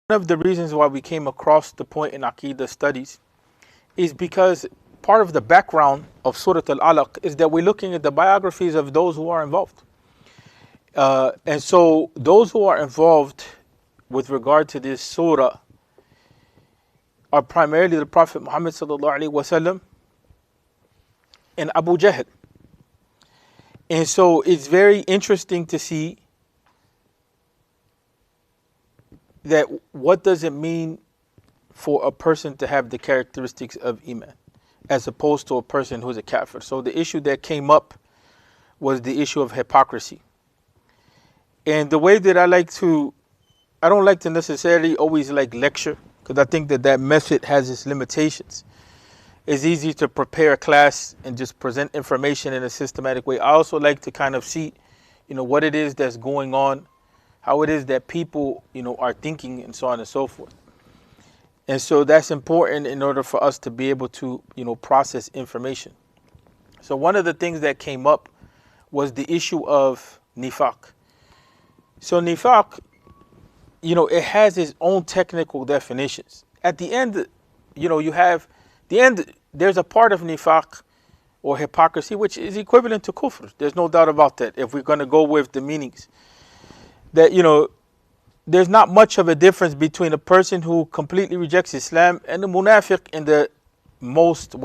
One of the reasons why we came across the point in Aqidah studies is because part of the background of Surah Al-Alaq is that we're looking at the biographies of those who are involved. And so those who are involved with regard to this surah are primarily the Prophet Muhammad sallallahu alaihi wasallam and Abu Jahl. And so it's very interesting to see that what does it mean for a person to have the characteristics of Iman as opposed to a person who's a kafir. So the issue that came up was the issue of hypocrisy. And the way that I don't like to necessarily always lecture, because I think that method has its limitations. It's easy to prepare a class and just present information in a systematic way. I also like to kind of see, what it is that's going on, how it is that people, are thinking, and so on and so forth. And so that's important in order for us to be able to, process information. So one of the things that came up was the issue of nifaq. So nifaq, it has its own technical definitions. At the end, there's a part of nifaq or hypocrisy which is equivalent to kufr. There's no doubt about that. If we're going to go with the meanings, that there's not much of a difference between a person who completely rejects Islam and the munafiq in the most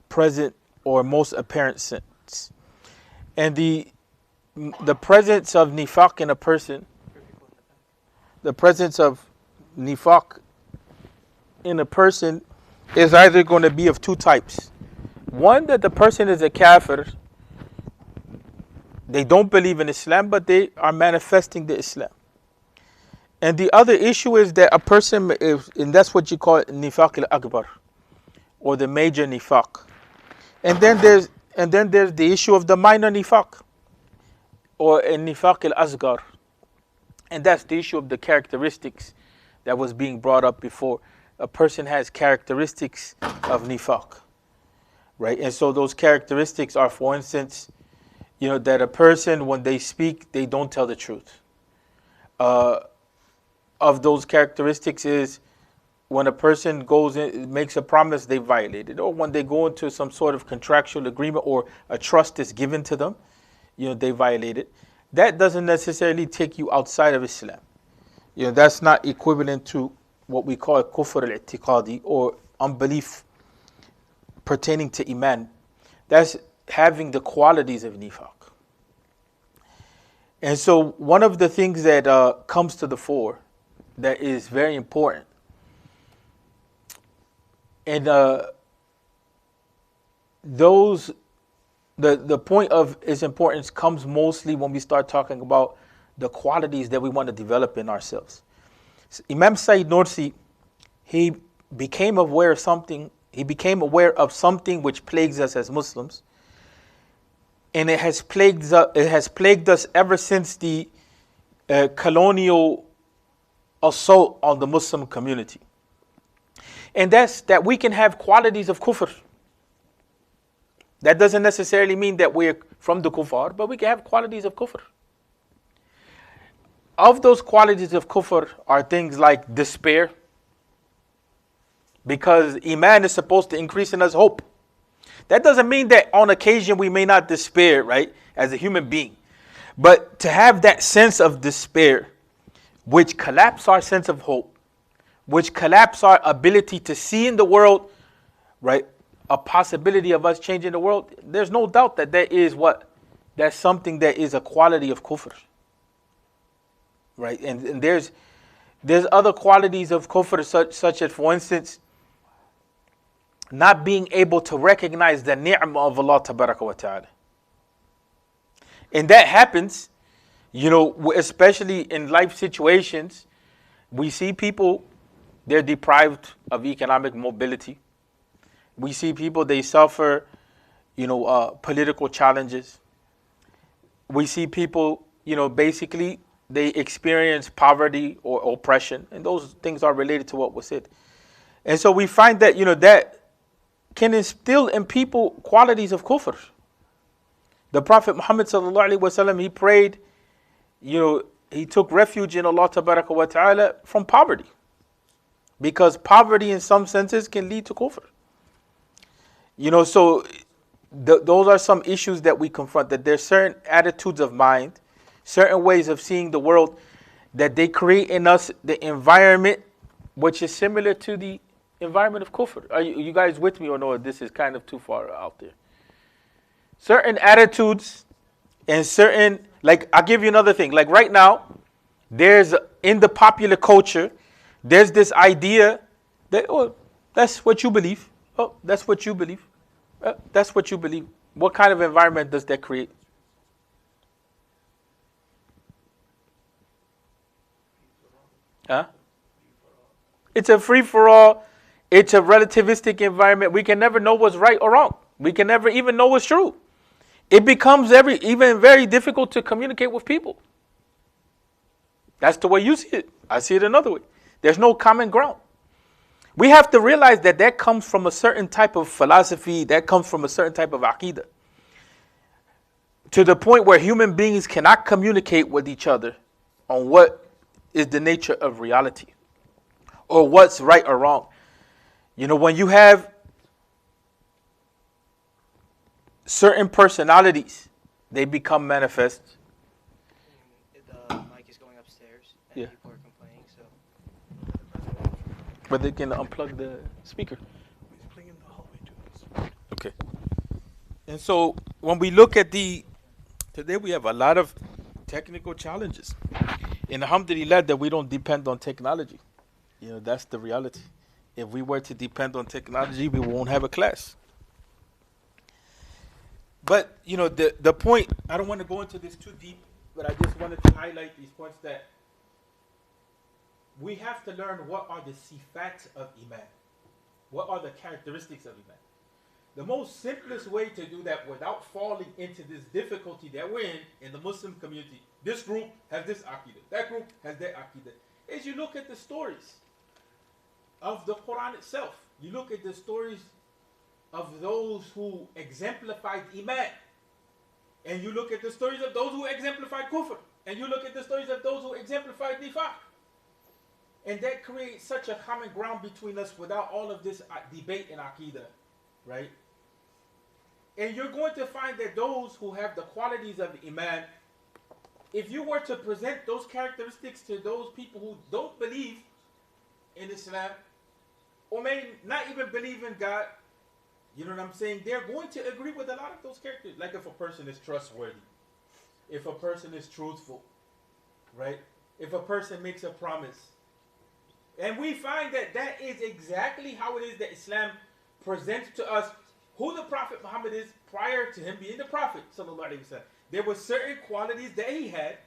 present or most apparent sense. And the presence of nifaq in a person, the presence of nifaq in a person is either going to be of two types. One, that the person is a kafir. They don't believe in Islam, but they are manifesting the Islam. And the other issue is that a person and that's what you call nifaq al-akbar, or the major nifaq. And then there's the issue of the minor nifaq, or nifaq al-asghar. And that's the issue of the characteristics that was being brought up before. A person has characteristics of nifaq, right? And so those characteristics are, for instance, that a person, when they speak, they don't tell the truth. Of those characteristics is when a person goes in, makes a promise, they violate it. Or when they go into some sort of contractual agreement or a trust is given to them, they violate it. That doesn't necessarily take you outside of Islam. That's not equivalent to what we call kufr al-i'tiqadi, or unbelief pertaining to iman. That's having the qualities of nifaq. And so one of the things that comes to the fore that is very important, and the point of its importance comes mostly when we start talking about the qualities that we want to develop in ourselves. So Imam Sayyid Nursi, he became aware of something which plagues us as Muslims, and it has plagued us ever since the colonial assault on the Muslim community. And that's that we can have qualities of kufr. That doesn't necessarily mean that we're from the kuffar, but we can have qualities of kufr. Of those qualities of kufr are things like despair, because iman is supposed to increase in us hope. That doesn't mean that on occasion we may not despair, right, as a human being. But to have that sense of despair, which collapse our sense of hope, which collapse our ability to see in the world, right, a possibility of us changing the world, there's no doubt that that's something that is a quality of kufr. Right? And there's other qualities of kufr such as, for instance, not being able to recognize the ni'mah of Allah tabaraka wa ta'ala. And that happens, especially in life situations. We see people, they're deprived of economic mobility. We see people, they suffer, political challenges. We see people, basically they experience poverty or oppression, and those things are related to what was said. And so we find that, that can instill in people qualities of kufr. The Prophet Muhammad sallallahu alaihi wasallam, he prayed, he took refuge in Allah Tabaraka wa Ta'ala from poverty. Because poverty in some senses can lead to kufr. So those are some issues that we confront, that there's certain attitudes of mind, certain ways of seeing the world that they create in us the environment which is similar to the environment of kufr. Are you guys with me, or no? This is kind of too far out there. Certain attitudes and certain, like, I'll give you another thing. Like right now, there's, in the popular culture, there's this idea that, oh, that's what you believe. Oh, that's what you believe. That's what you believe. What kind of environment does that create? Huh? It's a free-for-all. It's a relativistic environment. We can never know what's right or wrong. We can never even know what's true. It becomes even very difficult to communicate with people. That's the way you see it. I see it another way. There's no common ground. We have to realize that that comes from a certain type of philosophy, that comes from a certain type of aqidah. To the point where human beings cannot communicate with each other on what is the nature of reality or what's right or wrong. When you have certain personalities, they become manifest. The mic is going upstairs and people are complaining, so. But they can unplug the speaker. He's playing in the hallway too. Okay. And so when we look at today we have a lot of technical challenges. And alhamdulillah that we don't depend on technology. That's the reality. If we were to depend on technology, we won't have a class. But, the point, I don't want to go into this too deep, but I just wanted to highlight these points that we have to learn what are the sifat of Iman. What are the characteristics of Iman? The most simplest way to do that without falling into this difficulty that we're in the Muslim community, this group has this aqidah, that group has that aqidah, is you look at the stories of the Quran itself. You look at the stories of those who exemplified Iman. And you look at the stories of those who exemplified kufr. And you look at the stories of those who exemplified nifaq. And that creates such a common ground between us without all of this debate in aqidah. Right? And you're going to find that those who have the qualities of Iman, if you were to present those characteristics to those people who don't believe in Islam, or may not even believe in God, you know what I'm saying? They're going to agree with a lot of those characters. Like if a person is trustworthy, if a person is truthful, right? If a person makes a promise. And we find that that is exactly how it is that Islam presents to us who the Prophet Muhammad is prior to him being the Prophet. There were certain qualities that he had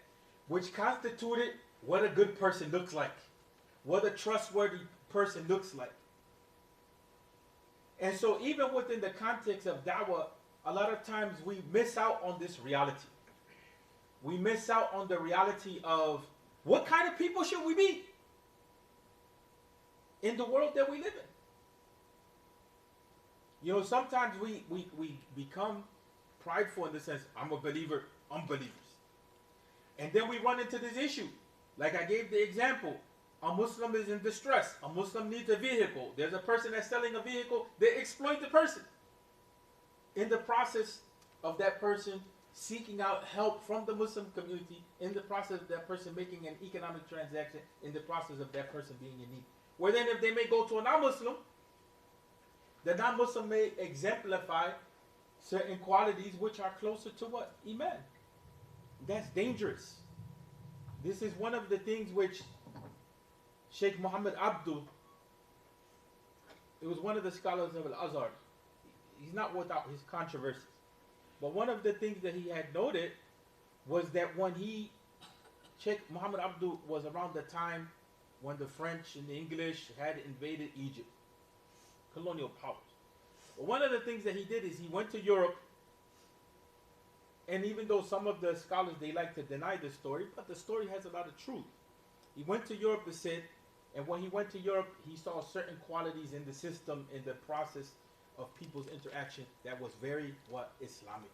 which constituted what a good person looks like, what a trustworthy person looks like. And so even within the context of da'wah, a lot of times we miss out on this reality. We miss out on the reality of what kind of people should we be in the world that we live in. Sometimes we become prideful in the sense, I'm a believer, unbelievers. And then we run into this issue. Like I gave the example. A Muslim is in distress. A Muslim needs a vehicle. There's a person that's selling a vehicle. They exploit the person. In the process of that person seeking out help from the Muslim community, in the process of that person making an economic transaction, in the process of that person being in need. Where then if they may go to a non-Muslim, the non-Muslim may exemplify certain qualities which are closer to what? Iman. That's dangerous. This is one of the things which Sheikh Muhammad Abdul, it was one of the scholars of Al-Azhar. He's not without his controversies. But one of the things that he had noted was that when Sheikh Muhammad Abdul was around the time when the French and the English had invaded Egypt, colonial powers. But one of the things that he did is he went to Europe, and even though some of the scholars, they like to deny the story, but the story has a lot of truth. He went to Europe, it said, and when he went to Europe, he saw certain qualities in the system, in the process of people's interaction that was very, Islamic.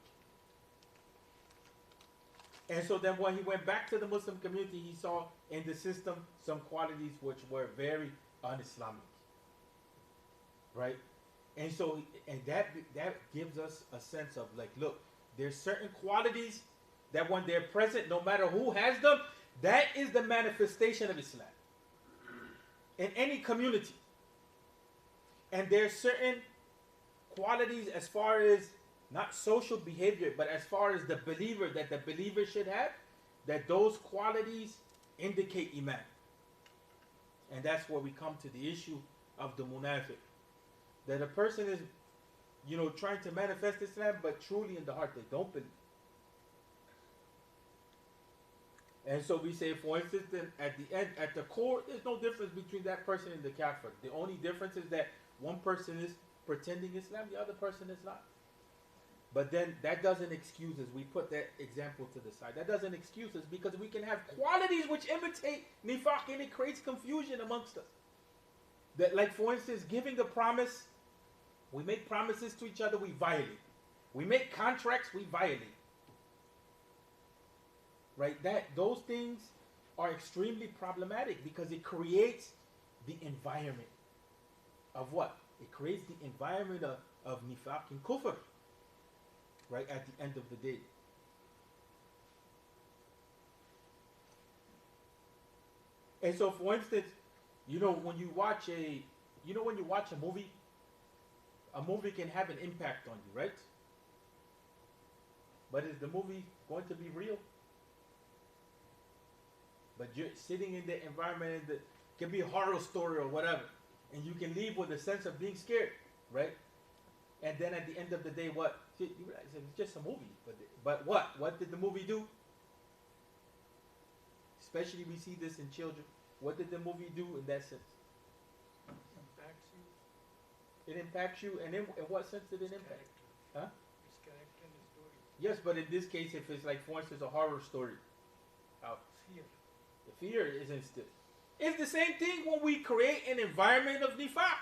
And so then when he went back to the Muslim community, he saw in the system some qualities which were very un-Islamic, right? And so, and that gives us a sense of like, look, there's certain qualities that when they're present, no matter who has them, that is the manifestation of Islam in any community. And there's certain qualities as far as not social behavior, but as far as the believer, that the believer should have, that those qualities indicate Iman. And that's where we come to the issue of the munafiq. That a person is, trying to manifest Islam, but truly in the heart they don't believe. And so we say, for instance, then at the end, at the core, there's no difference between that person and the kafir. The only difference is that one person is pretending Islam, the other person is not. But then that doesn't excuse us. We put that example to the side. That doesn't excuse us because we can have qualities which imitate nifaq and it creates confusion amongst us. That, like for instance, giving a promise, we make promises to each other, we violate. We make contracts, we violate. Right? Those things are extremely problematic because it creates the environment of what? It creates the environment of nifaq and kufr. Right at the end of the day. And so, for instance, when you watch a movie can have an impact on you, right? But is the movie going to be real? But you're sitting in the environment, and it can be a horror story or whatever, and you can leave with a sense of being scared, right? And then at the end of the day, what? You realize it's just a movie. But what? What did the movie do? Especially we see this in children. What did the movie do in that sense? Impacts you. It impacts you, and in what sense did it impact? Huh? Its character and its story. Yes, but in this case, if it's like, for instance, a horror story, Fear. the fear is instilled. It's the same thing when we create an environment of nifaq,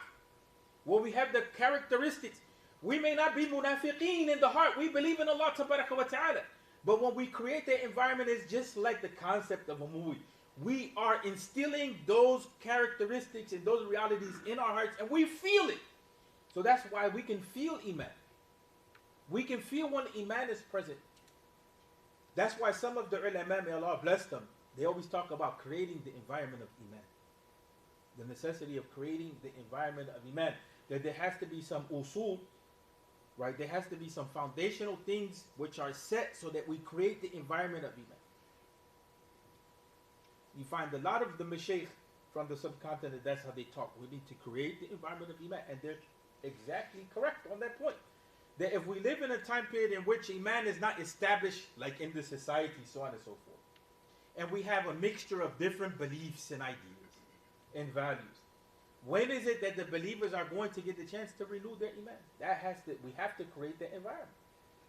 where we have the characteristics. We may not be munafiqeen in the heart. We believe in Allah tabaraka wa ta'ala. But when we create the environment, it's just like the concept of a movie. We are instilling those characteristics and those realities in our hearts, and we feel it. So that's why we can feel Iman. We can feel when Iman is present. That's why some of the ulama, may Allah bless them, they always talk about creating the environment of Iman. The necessity of creating the environment of Iman. That there has to be some usul, right? There has to be some foundational things which are set so that we create the environment of Iman. You find a lot of the mashaykh from the subcontinent, that's how they talk. We need to create the environment of Iman. And they're exactly correct on that point. That if we live in a time period in which Iman is not established, like in the society, so on and so forth, and we have a mixture of different beliefs and ideas and values, when is it that the believers are going to get the chance to renew their Iman? We have to create that environment.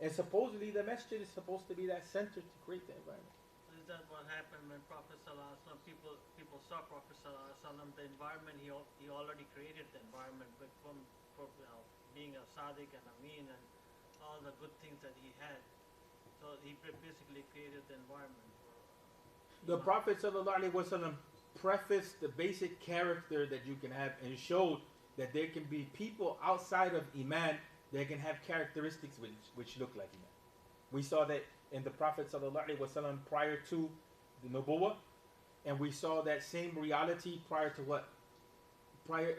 And supposedly the masjid is supposed to be that center to create the environment. Is that what happened when Prophet Sallallahu Alaihi Wasallam, people saw Prophet Sallallahu Alaihi Wasallam, the environment, he already created the environment from being a Sadiq and Amin and all the good things that he had. So he basically created the environment. The Prophet Sallallahu Alaihi Wasallam prefaced the basic character that you can have and showed that there can be people outside of Iman that can have characteristics which look like Iman. We saw that in the Prophet ﷺ prior to the Nubuwwah, and we saw that same reality prior to what? Prior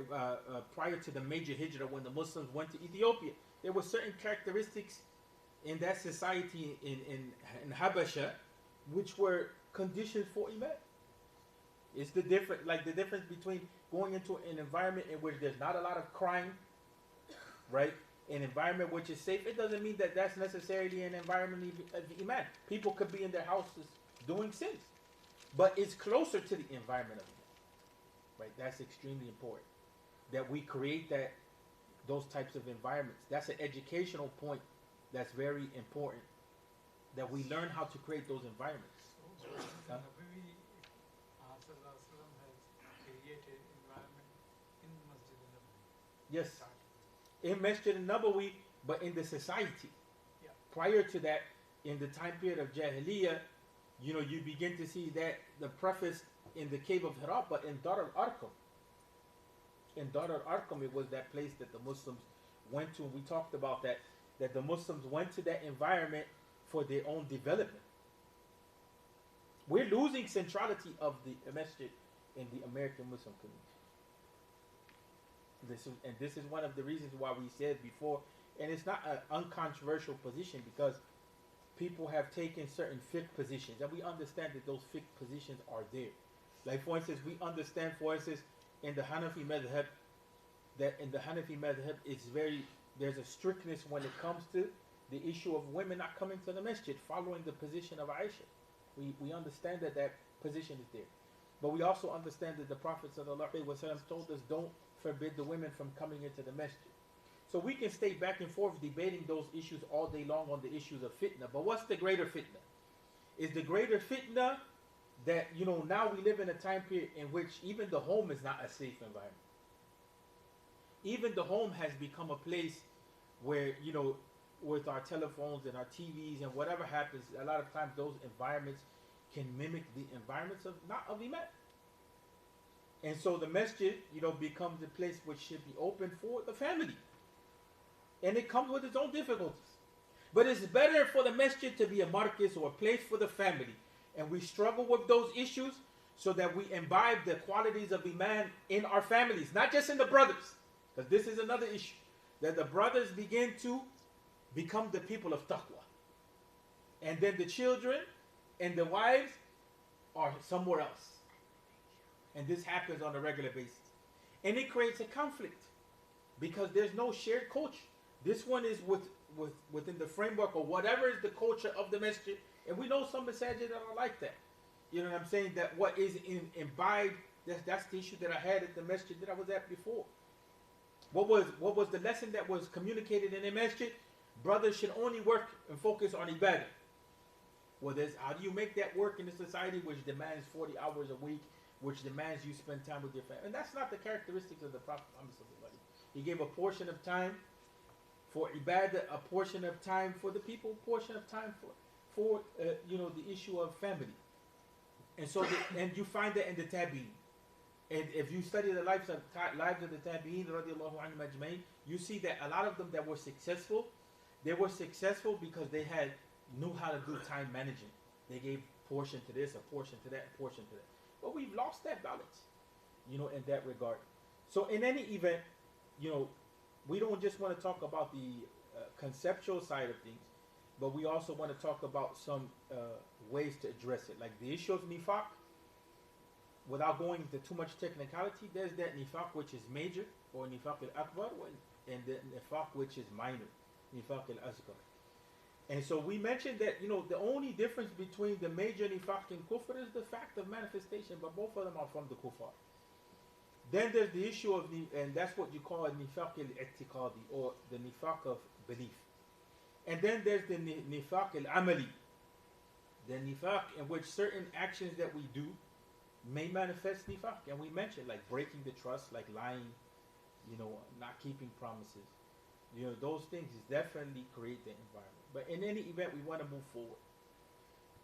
to the major hijrah when the Muslims went to Ethiopia. There were certain characteristics in that society in Habasha which were conditions for Iman. It's the difference between going into an environment in which there's not a lot of crime, right? An environment which is safe. It doesn't mean that that's necessarily an environment of Iman. People could be in their houses doing sins, but it's closer to the environment of Iman, right? That's extremely important that we create those types of environments. That's an educational point that's very important, that we learn how to create those environments. So, Nabi Sallallahu Alaihi Wasallam has created environment in Masjid al-Nabawi. Yes, in Masjid al-Nabawi, but in the society. Yeah. Prior to that, in the time period of Jahiliyyah, You begin to see that the preface in the cave of Hira, but in Dar al-Arqam. In Dar al-Arqam, it was that place that the Muslims went to, and we talked about that the Muslims went to that environment for their own development. We're losing centrality of the masjid in the American Muslim community. This is one of the reasons why we said before, and it's not an uncontroversial position because people have taken certain fiqh positions, and we understand that those fiqh positions are there. Like for instance, we understand, for instance, in the Hanafi madhab, that in the Hanafi madhab, there's a strictness when it comes to the issue of women not coming to the masjid, following the position of Aisha. We understand that position is there. But we also understand that the Prophet ﷺ told us, don't forbid the women from coming into the masjid. So we can stay back and forth debating those issues all day long on the issues of fitna. But what's the greater fitna? Is the greater fitna that, now we live in a time period in which even the home is not a safe environment. Even the home has become a place where, with our telephones and our TVs and whatever happens, a lot of times those environments can mimic the environments of not of Iman. And so the masjid, becomes a place which should be open for the family. And it comes with its own difficulties. But it's better for the masjid to be a markaz or a place for the family. And we struggle with those issues so that we imbibe the qualities of Iman in our families, not just in the brothers. Because this is another issue. That the brothers begin to become the people of taqwa. And then the children and the wives are somewhere else. And this happens on a regular basis. And it creates a conflict because there's no shared culture. This one is within the framework of whatever is the culture of the masjid. And we know some masajid that are like that. You know what I'm saying? That what is imbibed, that's the issue that I had at the masjid that I was at before. What was the lesson that was communicated in the masjid? Brothers should only work and focus on ibadah. Well, how do you make that work in a society which demands 40 hours a week, which demands you spend time with your family? And that's not the characteristics of the Prophet Muhammad. He gave a portion of time for ibadah, a portion of time for the people, a portion of time for the issue of family. And so, and you find that in the tabi'in. And if you study the lives of the tabi'in, radiallahu anhum ajma'in, you see that a lot of them that were successful, they were successful because they knew how to do time management. They gave portion to this, a portion to that, a portion to that. But we've lost that balance, in that regard. So in any event, we don't just want to talk about the conceptual side of things, but we also want to talk about some ways to address it. Like the issue of nifaq, without going into too much technicality, there's that nifaq which is major, or nifaq al-akbar, and the nifaq which is minor, nifaq al-asghar. And so we mentioned that, the only difference between the major nifaq and kufr is the fact of manifestation, but both of them are from the kuffar. Then there's the issue of, and that's what you call a nifaq al-i'tiqadi, or the nifaq of belief. And then there's the nifaq al-amali, the nifaq in which certain actions that we do may manifest nifaq. And we mentioned, like breaking the trust, like lying, not keeping promises. Those things definitely create the environment. But in any event, we want to move forward.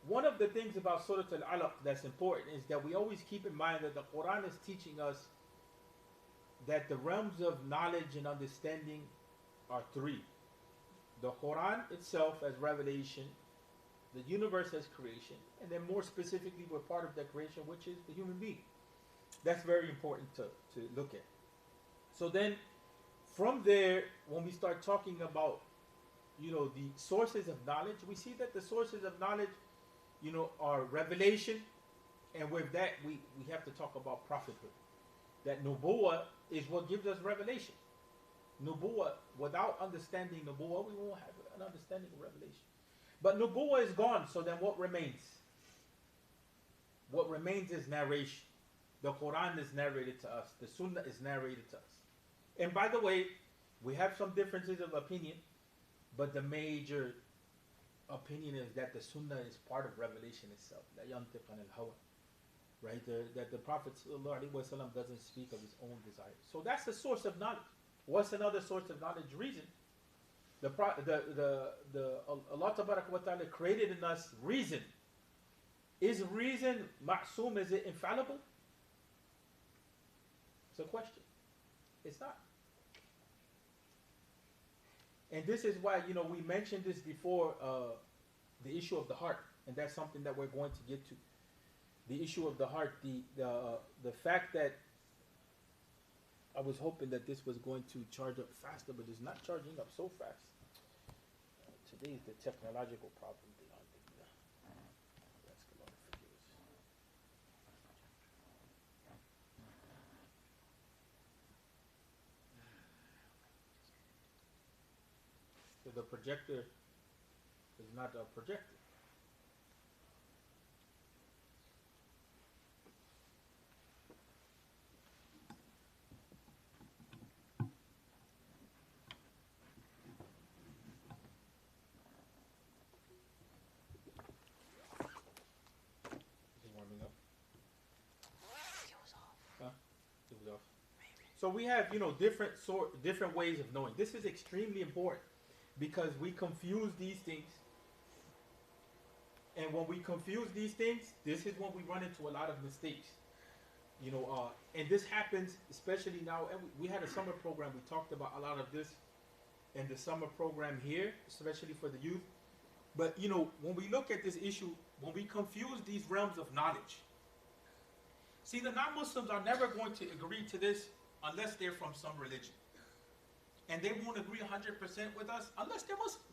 One of the things about Surah Al-Alaq that's important is that we always keep in mind that the Quran is teaching us that the realms of knowledge and understanding are three. The Quran itself as revelation, the universe as creation, and then more specifically, we're part of that creation, which is the human being. That's very important to look at. So then, from there, when we start talking about, the sources of knowledge, we see that the sources of knowledge, are revelation, and with that, we have to talk about prophethood. That nubuwwah is what gives us revelation. Nubuwwah, without understanding nubuwwah, we won't have an understanding of revelation. But nubuwwah is gone, so then what remains? What remains is narration. The Quran is narrated to us. The Sunnah is narrated to us. And by the way, we have some differences of opinion, but the major opinion is that the Sunnah is part of revelation itself. La yantiq anil hawa. Right? That the Prophet ﷺ doesn't speak of his own desires. So that's the source of knowledge. What's another source of knowledge? Reason. Allah Tabarak wa Ta'ala created in us reason. Is reason ma'soom, is it infallible? It's a question. It's not. And this is why, we mentioned this before, the issue of the heart, and that's something that we're going to get to. The issue of the heart, the fact that I was hoping that this was going to charge up faster, but it's not charging up so fast. Today is the technological problem beyond the ask Allah to forgive us. So the projector is not a projector. Is it warming up? It was off. Huh? It was off. So we have, different ways of knowing. This is extremely important because we confuse these things. And when we confuse these things, this is when we run into a lot of mistakes. And this happens especially now. And we had a summer program. We talked about a lot of this in the summer program here, especially for the youth. But, when we look at this issue, when we confuse these realms of knowledge, see, the non-Muslims are never going to agree to this unless they're from some religion. And they won't agree 100% with us unless they're Muslim.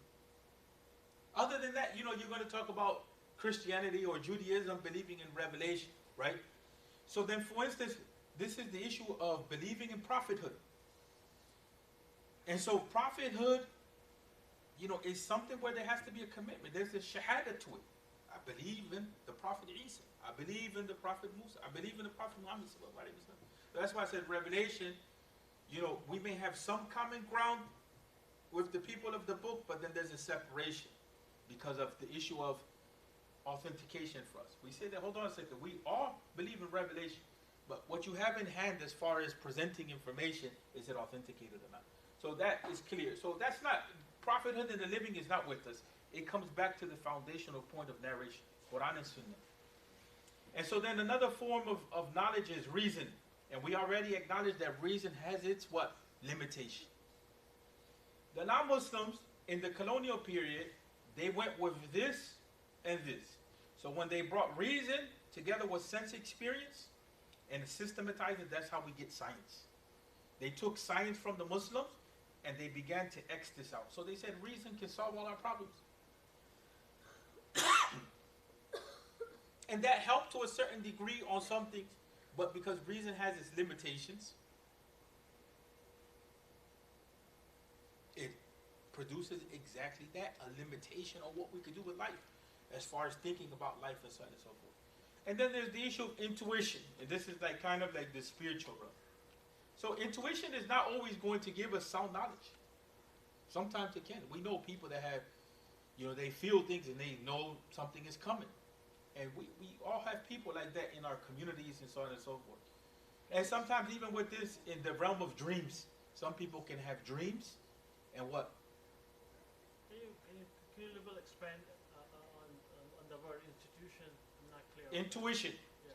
Other than that, you're going to talk about Christianity or Judaism believing in revelation, right? So then, for instance, this is the issue of believing in prophethood. And so prophethood, is something where there has to be a commitment. There's a shahada to it. I believe in the Prophet Isa. I believe in the Prophet Musa. I believe in the Prophet Muhammad. So that's why I said revelation, we may have some common ground with the people of the book, but then there's a separation because of the issue of authentication for us. We say that, hold on a second, we all believe in revelation, but what you have in hand as far as presenting information, is it authenticated or not? So that is clear. So that's not, prophethood in the living is not with us. It comes back to the foundational point of narration, Quran and Sunnah. And so then another form of knowledge is reason. And we already acknowledged that reason has its what? Limitation. The non-Muslims in the colonial period, they went with this and this. So when they brought reason together with sense experience and systematized it, that's how we get science. They took science from the Muslims and they began to X this out. So they said reason can solve all our problems. And that helped to a certain degree on some things, but because reason has its limitations, it produces exactly that, a limitation on what we could do with life, as far as thinking about life and so on and so forth. And then there's the issue of intuition, and this is like kind of like the spiritual realm. So intuition is not always going to give us sound knowledge. Sometimes it can. We know people that have, they feel things and they know something is coming. And we all have people like that in our communities and so on and so forth. And sometimes even with this, in the realm of dreams, some people can have dreams and what? Can you a little expand on the word institution? I'm not clear. Intuition. Yeah,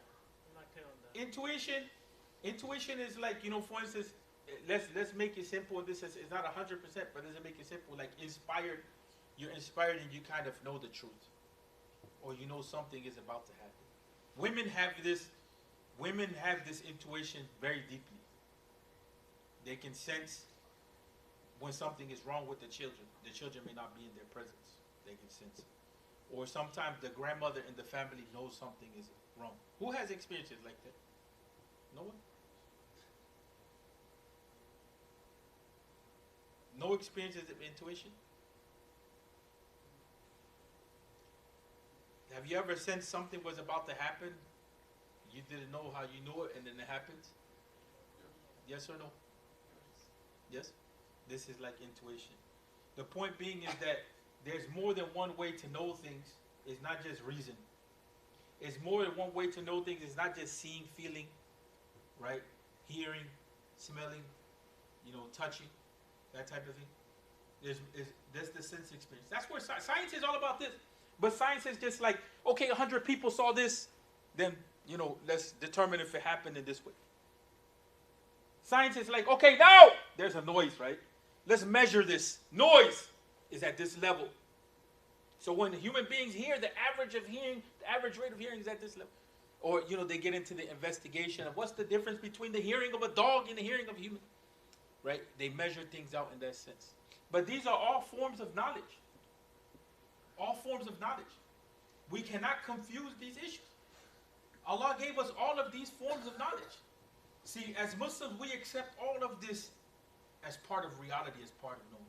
I'm not clear on that. Intuition is like, for instance, let's make it simple. This is it's not 100%, but let's make it simple. Like inspired, you're inspired and you kind of know the truth, or something is about to happen. Women have this intuition very deeply. They can sense when something is wrong with the children. The children may not be in their presence. They can sense it. Or sometimes the grandmother in the family knows something is wrong. Who has experiences like that? No one? No experiences of intuition? Have you ever sensed something was about to happen? You didn't know how you knew it, and then it happens? Yes or no? Yes? This is like intuition. The point being is that there's more than one way to know things. It's not just reason. It's more than one way to know things. It's not just seeing, feeling, right? Hearing, smelling, touching, that type of thing. That's the sense experience. That's where science is all about this. But science is just like, okay, 100 people saw this, then, let's determine if it happened in this way. Science is like, okay, now there's a noise, right? Let's measure this. Noise is at this level. So when human beings hear, the average rate of hearing is at this level. Or, they get into the investigation of what's the difference between the hearing of a dog and the hearing of a human. Right? They measure things out in that sense. But these are all forms of knowledge. All forms of knowledge. We cannot confuse these issues. Allah gave us all of these forms of knowledge. See, as Muslims, we accept all of this as part of reality, as part of knowing.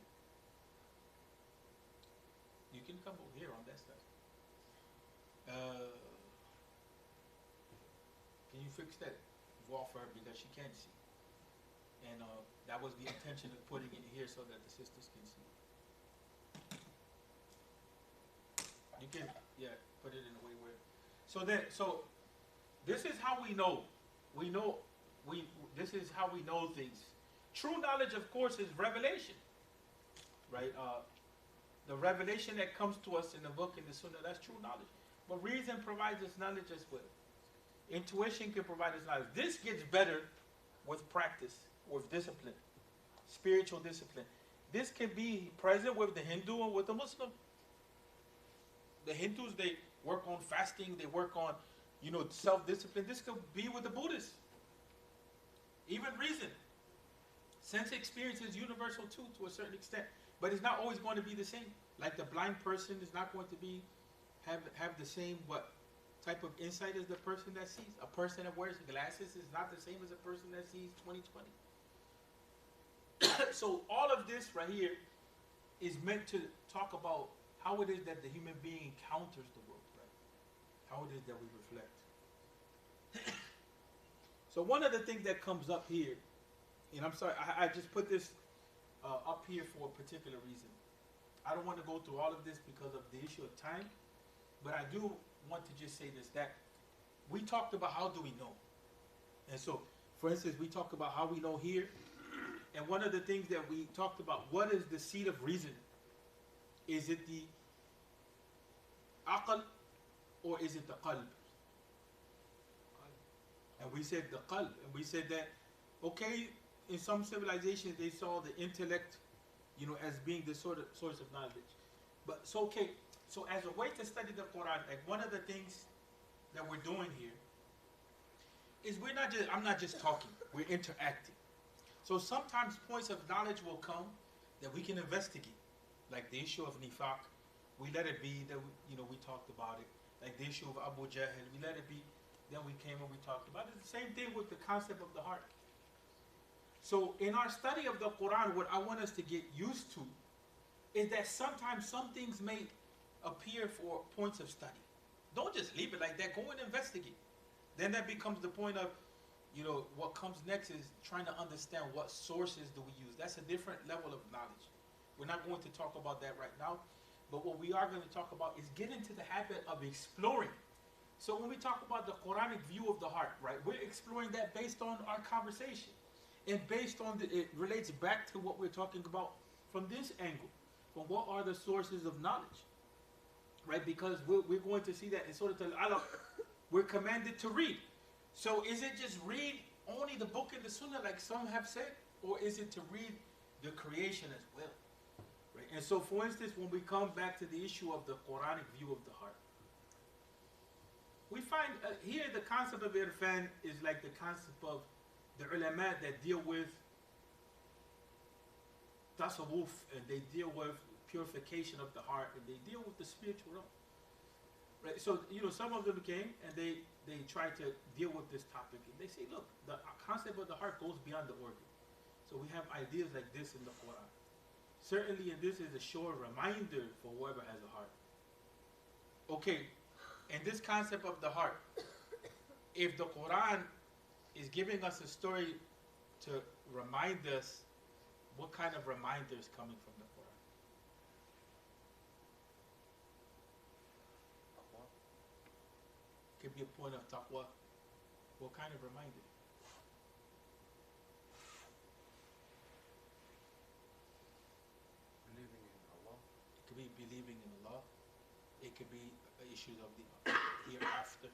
You can come over here on that side. Can you fix that wall for her because she can't see? And that was the intention of putting it here so that the sisters can see. You can, put it in a way where. So this is how we know. This is how we know things. True knowledge, of course, is revelation, right? The revelation that comes to us in the book and the Sunnah, that's true knowledge. But reason provides us knowledge as well. Intuition can provide us knowledge. This gets better with practice, with discipline, spiritual discipline. This can be present with the Hindu and with the Muslim. The Hindus, they work on fasting, they work on, self-discipline. This could be with the Buddhists. Even reason. Sense experience is universal too, to a certain extent. But it's not always going to be the same. Like the blind person is not going to have the same type of insight as the person that sees. A person that wears glasses is not the same as a person that sees 20/20. So all of this right here is meant to talk about how it is that the human being encounters the world, right? How it is that we reflect. So one of the things that comes up here, and I'm sorry, I just put this up here for a particular reason. I don't want to go through all of this because of the issue of time, but I do want to just say this, that we talked about how do we know. And so, for instance, we talked about how we know here, and one of the things that we talked about, what is the seat of reason? Is it the aql or is it the qalb? And we said the qalb, and we said that, okay, in some civilizations they saw the intellect, as being the source of knowledge. But so okay, so as a way to study the Quran, like one of the things that we're doing here is I'm not just talking, we're interacting. So sometimes points of knowledge will come that we can investigate. Like the issue of nifaq, we let it be, that we talked about it. Like the issue of Abu Jahl, we let it be, then we came and we talked about it. It's the same thing with the concept of the heart. So in our study of the Quran, what I want us to get used to is that sometimes some things may appear for points of study. Don't just leave it like that. Go and investigate. Then that becomes the point of, what comes next is trying to understand what sources do we use. That's a different level of knowledge. We're not going to talk about that right now. But what we are going to talk about is get into the habit of exploring. So when we talk about the Quranic view of the heart, right, we're exploring that based on our conversation. And based on it relates back to what we're talking about from this angle. From what are the sources of knowledge? Right, because we're going to see that in Surah Al-Alaq, we're commanded to read. So is it just read only the book and the Sunnah like some have said? Or is it to read the creation as well? Right? And so for instance, when we come back to the issue of the Quranic view of the heart, we find here the concept of irfan is like the concept of the ulama that deal with tasawwuf, and they deal with purification of the heart, and they deal with the spiritual realm. Right? So, some of them came and they try to deal with this topic, and they say, look, the concept of the heart goes beyond the organ. So we have ideas like this in the Quran. Certainly, and this is a sure reminder for whoever has a heart. Okay, and this concept of the heart, if the Quran is giving us a story to remind us, what kind of reminder is coming from the Quran? Could be a point of taqwa. What kind of reminder? Believing in Allah. It could be believing in Allah. It could be issues of the hereafter.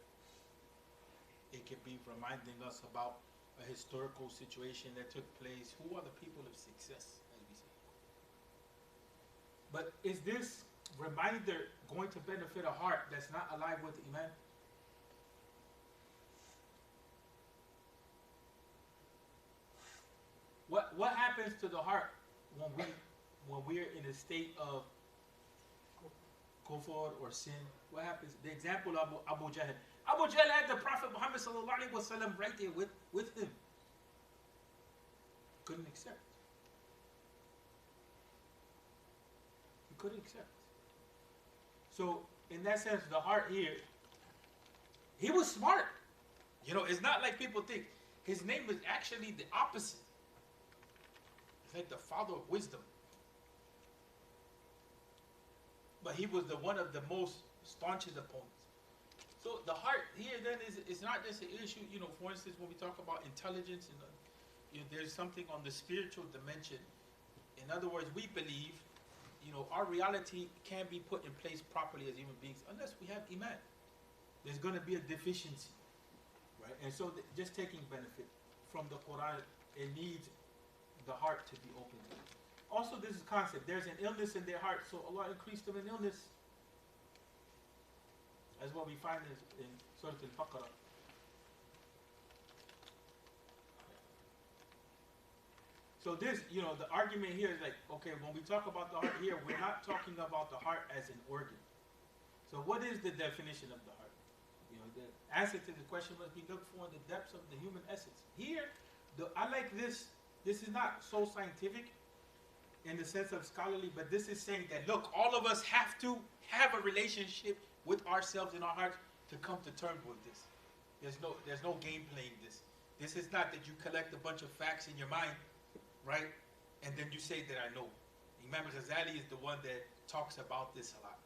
It could be reminding us about a historical situation that took place. Who are the people of success, as we say? But is this reminder going to benefit a heart that's not alive with Iman? What happens to the heart when we're in a state of kufr or sin? What happens? The example of Abu Jahl. Abu Jahl had the Prophet Muhammad sallallahu alaihi wasallam right there with him. Couldn't accept. He couldn't accept. So in that sense, the heart here, he was smart. You know, it's not like people think. His name is actually the opposite. It's like the father of wisdom. But he was one of the most staunchest opponents. So the heart here then is not just an issue. You know, for instance, when we talk about intelligence, and you know, there's something on the spiritual dimension. In other words, we believe, you know, our reality can't be put in place properly as human beings unless we have iman. There's going to be a deficiency, right? And so just taking benefit from the Quran, it needs the heart to be open to it. Also, this is a concept. There's an illness in their heart, so Allah increased them in illness. That's what we find in Surah Al-Baqarah. So this, you know, the argument here is like, okay, when we talk about the heart here, we're not talking about the heart as an organ. So what is the definition of the heart? You know, the answer to the question must be looked for in the depths of the human essence. Here, I like this. This is not so scientific in the sense of scholarly, but this is saying that, look, all of us have to have a relationship with ourselves in our hearts to come to terms with this. There's no game playing this. This is not that you collect a bunch of facts in your mind, right? And then you say that I know. Imam Ghazali is the one that talks about this a lot.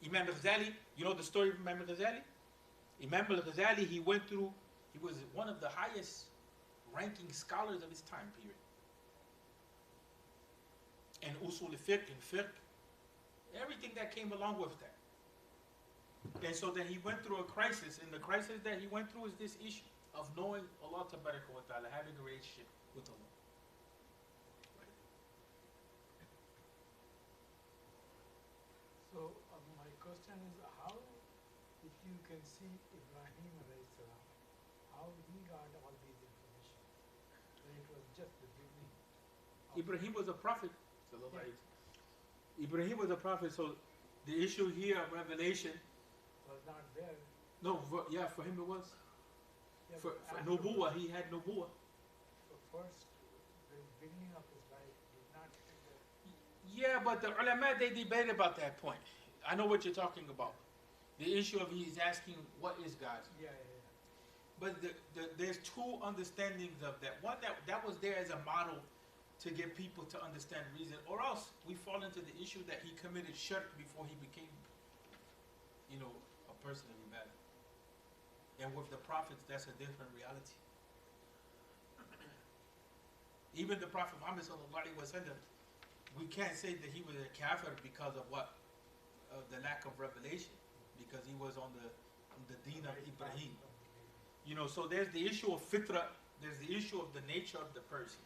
Imam Ghazali, you know the story of Imam Ghazali? Imam Ghazali, he was one of the highest ranking scholars of his time period. And usul fiqh and fiqh, everything that came along with that. And so then he went through a crisis, and the crisis that he went through is this issue of knowing Allah Tabaraka wa Ta'ala, having a relationship with Allah. Right. So my question is, how, if you can see Ibrahim alayhi salam, how he got all these information? When it was just the beginning. Ibrahim was a prophet. Ibrahim was a prophet, so the issue here of revelation was not there. No, for him it was. Yeah, For Nubuwa, he had Nubuwa. So first, the beginning of his life did not. Yeah, but the ulama, they debate about that point. I know what you're talking about. The issue of he's asking, what is God? Yeah. But there's two understandings of that. One, that was there as a model to get people to understand reason, or else we fall into the issue that he committed shirk before he became, you know, a person of ibadah. And with the prophets, that's a different reality. Even the Prophet Muhammad sallallahu alaihi wasallam, we can't say that he was a kafir because of what, the lack of revelation, because he was on the deen of Ibrahim. You know, so there's the issue of fitra, there's the issue of the nature of the person.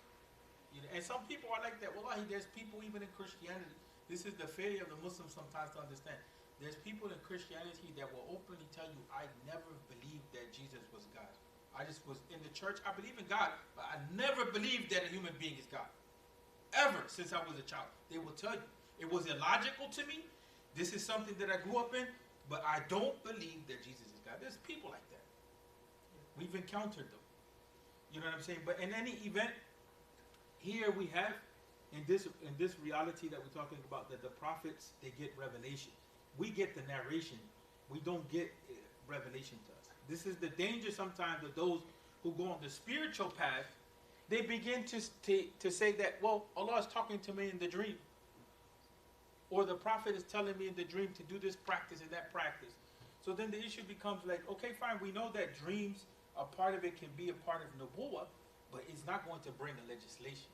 You know, and some people are like that. Wallahi, there's people even in Christianity. This is the failure of the Muslims sometimes to understand. There's people in Christianity that will openly tell you, I never believed that Jesus was God. I just was in the church. I believe in God, but I never believed that a human being is God. Ever since I was a child. They will tell you. It was illogical to me. This is something that I grew up in, but I don't believe that Jesus is God. There's people like that. We've encountered them. You know what I'm saying? But in any event, here we have, in this reality that we're talking about, that the prophets, they get revelation. We get the narration. We don't get revelation to us. This is the danger sometimes of those who go on the spiritual path. They begin to say that, well, Allah is talking to me in the dream. Or the prophet is telling me in the dream to do this practice and that practice. So then the issue becomes like, okay, fine, we know that dreams, a part of it can be a part of nubuwah, but it's not going to bring a legislation.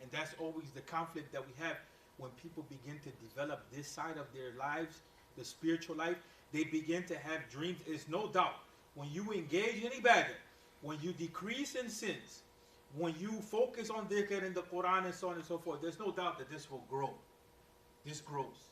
And that's always the conflict that we have when people begin to develop this side of their lives, the spiritual life, they begin to have dreams. It's no doubt when you engage in ibadah, when you decrease in sins, when you focus on dhikr in the Quran and so on and so forth, there's no doubt that this will grow. This grows.